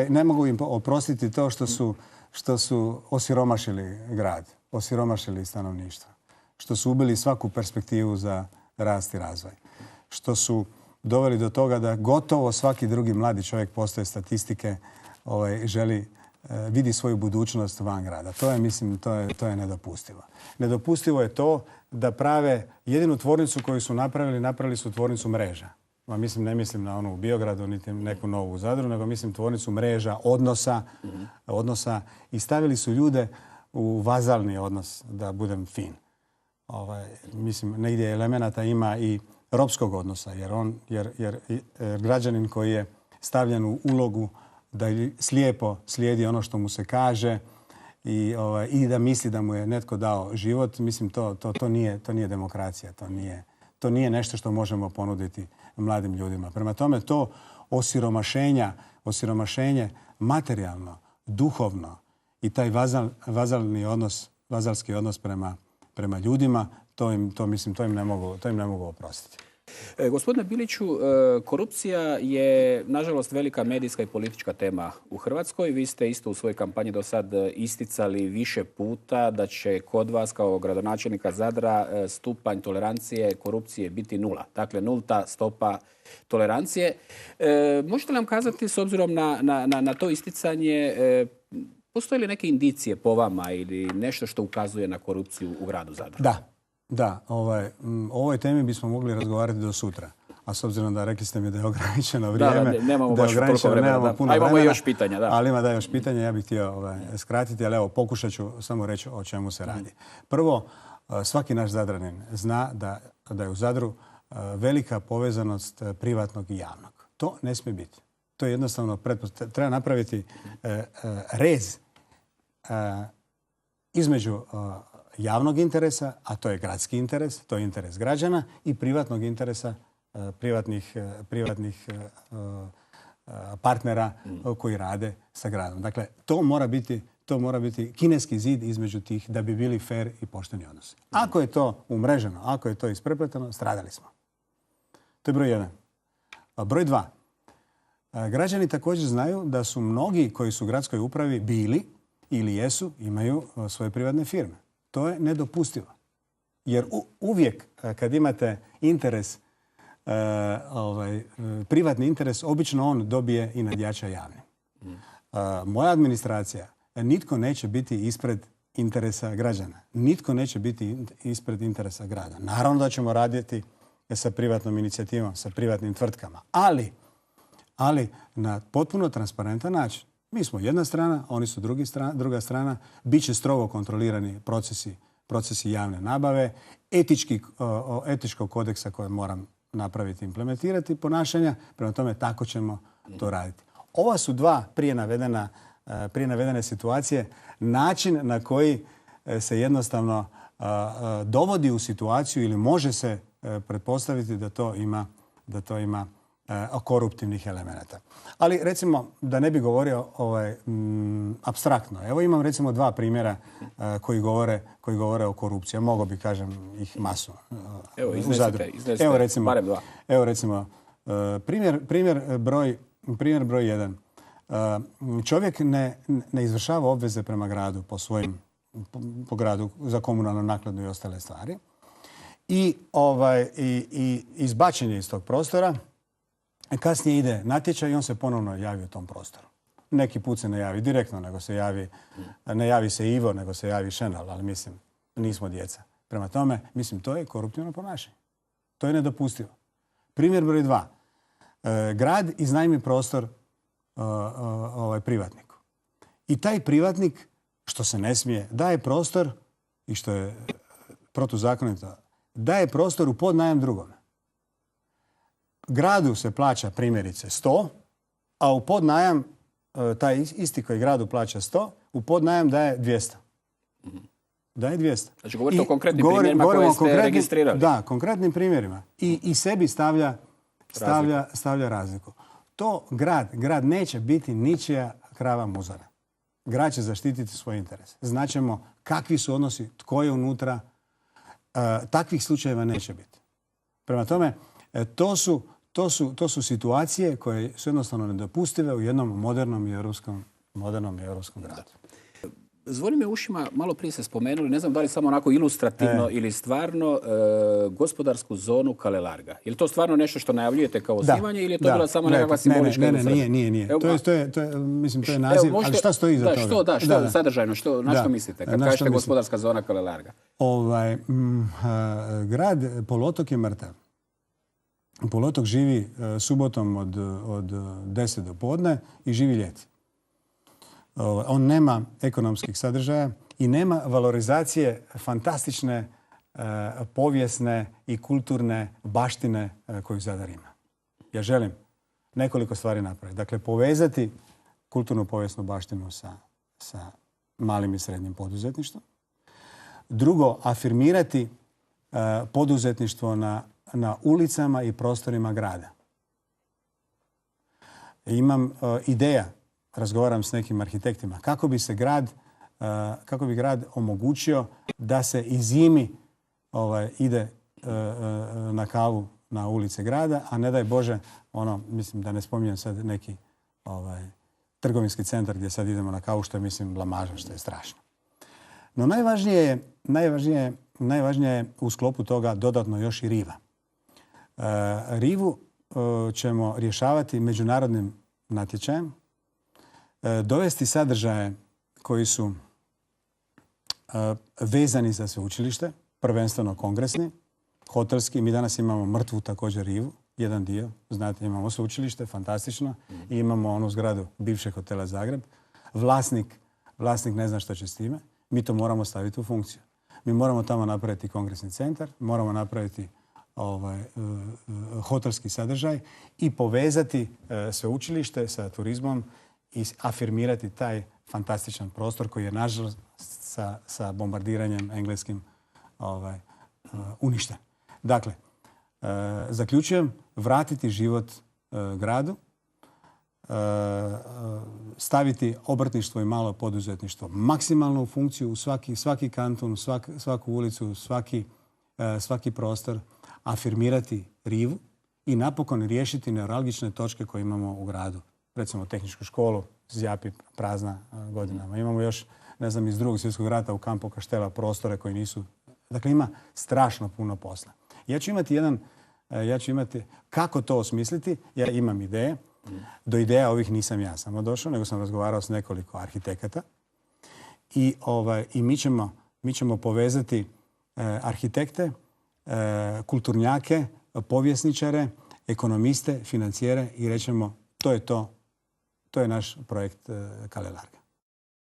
ne mogu im oprostiti to što su osiromašili grad, osiromašili stanovništvo, što su ubili svaku perspektivu za rast i razvoj, što su doveli do toga da gotovo svaki drugi mladi čovjek, postoje statistike, želi vidi svoju budućnost van grada. To je, mislim, to je nedopustivo. Nedopustivo je to da prave jedinu tvornicu koju su napravili su tvornicu mreža. Ne mislim na onu u Biogradu, niti neku novu u Zadru, nego mislim tvornicu mreža, odnosa i stavili su ljude u vazalni odnos, da budem fin. Mislim, negdje elemenata ima i ropskog odnosa, jer građanin koji je stavljen u ulogu da slijepo slijedi ono što mu se kaže i da misli da mu je netko dao život, mislim, to nije demokracija, to nije nešto što možemo ponuditi mladim ljudima. Prema tome, to osiromašenje materijalno, duhovno i taj vazalski odnos prema ljudima, to im ne mogu oprostiti. Gospodine Biliću, korupcija je, nažalost, velika medijska i politička tema u Hrvatskoj. Vi ste isto u svojoj kampanji do sad isticali više puta da će kod vas kao gradonačelnika Zadra stupanj tolerancije korupcije biti 0. Dakle, 0 stopa tolerancije. Možete li nam kazati, s obzirom na to isticanje, postoje li neke indicije po vama ili nešto što ukazuje na korupciju u gradu Zadru? Da, o ovoj temi bismo mogli razgovarati do sutra. A s obzirom da rekli ste mi da je ograničeno vrijeme, nemamo baš toliko vremena. A imamo još pitanja, da. Ali ima još pitanja, ja bih htio skratiti, ali evo, pokušat ću samo reći o čemu se radi. Prvo, svaki naš Zadranin zna da je u Zadru velika povezanost privatnog i javnog. To ne smije biti. To je jednostavno treba napraviti rez između javnog interesa, a to je gradski interes, to je interes građana, i privatnog interesa privatnih partnera koji rade sa gradom. Dakle, to mora biti kineski zid između tih da bi bili fer i pošteni odnosi. Ako je to umreženo, ako je to isprepleteno, stradali smo. To je broj 1. Broj 2. Građani također znaju da su mnogi koji su u gradskoj upravi bili ili jesu, imaju svoje privatne firme. To je nedopustivo. Jer uvijek kad imate interes, privatni interes, obično on dobije i nadjača javni. Moja administracija, nitko neće biti ispred interesa građana. Nitko neće biti ispred interesa grada. Naravno da ćemo raditi sa privatnom inicijativom, sa privatnim tvrtkama. Ali na potpuno transparentan način. Mi smo jedna strana, oni su druga strana. Biće strogo kontrolirani procesi javne nabave, etičkog kodeksa koje moram napraviti, implementirati ponašanja. Prema tome, tako ćemo to raditi. Ova su dva prije navedene situacije način na koji se jednostavno dovodi u situaciju ili može se pretpostaviti da to ima koruptivnih elemenata. Ali recimo, da ne bi govorio apstraktno. Evo imam recimo dva primjera koji govore o korupciji. Mogao bi, kažem, ih masu. Evo, iznesite, barem dva. Evo recimo, primjer broj 1. Čovjek ne izvršava obveze prema gradu po gradu za komunalnu naknadu i ostale stvari. I izbačen je iz tog prostora. Kasnije ide natječaj i on se ponovno javi u tom prostoru. Neki put se ne javi direktno, nego ne javi se Ivo, nego se javi Šenal, ali mislim, nismo djeca. Prema tome, mislim, to je koruptivno ponašanje. To je nedopustivo. Primjer broj 2. Grad iznajmi prostor privatniku. I taj privatnik, što se ne smije, daje prostor, i što je protuzakonito, daje prostor u podnajam drugome. Gradu se plaća primjerice 100, a u podnajam, taj isti koji gradu plaća 100, u podnajam daje 200. Daje 200. Znači govorite o konkretnim primjerima koje ste registrirali. Da, konkretnim primjerima. I sebi stavlja razliku. To grad neće biti ničija krava muzara. Grad će zaštititi svoj interes. Znaćemo kakvi su odnosi, tko je unutra. Takvih slučajeva neće biti. Prema tome, to su situacije koje su jednostavno nedopustive u jednom modernom i europskom gradu. Zvoni me ušima, malo prije ste spomenuli, ne znam da li samo onako ilustrativno ili stvarno, gospodarsku zonu Kalelarga. Je li to stvarno nešto što najavljujete kao osnivanje ili je to bila samo nekakva simbolička ilustracija? Nije. Mislim, to je naziv, ali šta stoji iza toga? Što sadržajno, na što mislite kad kažete gospodarska zona Kalelarga? Grad Poluotok je mrtav. Poluotok živi subotom od 10 do podne i živi ljeti. On nema ekonomskih sadržaja i nema valorizacije fantastične povijesne i kulturne baštine koju Zadar ima. Ja želim nekoliko stvari napraviti. Dakle, povezati kulturnu povijesnu baštinu sa malim i srednjim poduzetništvom. Drugo, afirmirati poduzetništvo na ulicama i prostorima grada. Imam ideja, razgovaram s nekim arhitektima, kako bi grad omogućio da se i zimi ide na kavu na ulice grada, a ne daj Bože, mislim da ne spominjem sad neki trgovinski centar gdje sad idemo na kavu, što je mislim blamaža, što je strašno. No najvažnije je u sklopu toga dodatno još i riva. Rivu ćemo rješavati međunarodnim natječajem, dovesti sadržaje koji su vezani za sveučilište, prvenstveno kongresni, hotelski. Mi danas imamo mrtvu također rivu, jedan dio. Znate, imamo sveučilište, fantastično. I imamo onu zgradu bivšeg hotela Zagreb. Vlasnik ne zna što će s time. Mi to moramo staviti u funkciju. Mi moramo tamo napraviti kongresni centar, moramo napraviti hotelski sadržaj i povezati sveučilište sa turizmom i afirmirati taj fantastičan prostor koji je nažalost sa bombardiranjem engleskim uništen. Dakle, zaključujem, vratiti život gradu, staviti obrtništvo i malo poduzetništvo maksimalno u funkciju u svaki kanton, svaku ulicu, svaki prostor, afirmirati rivu i napokon riješiti neuralgične točke koje imamo u gradu. Recimo tehničku školu, zjapi prazna godinama. Imamo još, ne znam, iz Drugog svjetskog rata u Campo Caštela prostore koji nisu... Dakle, ima strašno puno posla. Ja ću imati kako to osmisliti. Ja imam ideje. Do ideja ovih nisam ja samo došao, nego sam razgovarao s nekoliko arhitekata. I mi ćemo povezati arhitekte, kulturnjake, povjesničare, ekonomiste, financijere i rećemo to je naš projekt Kalelarga.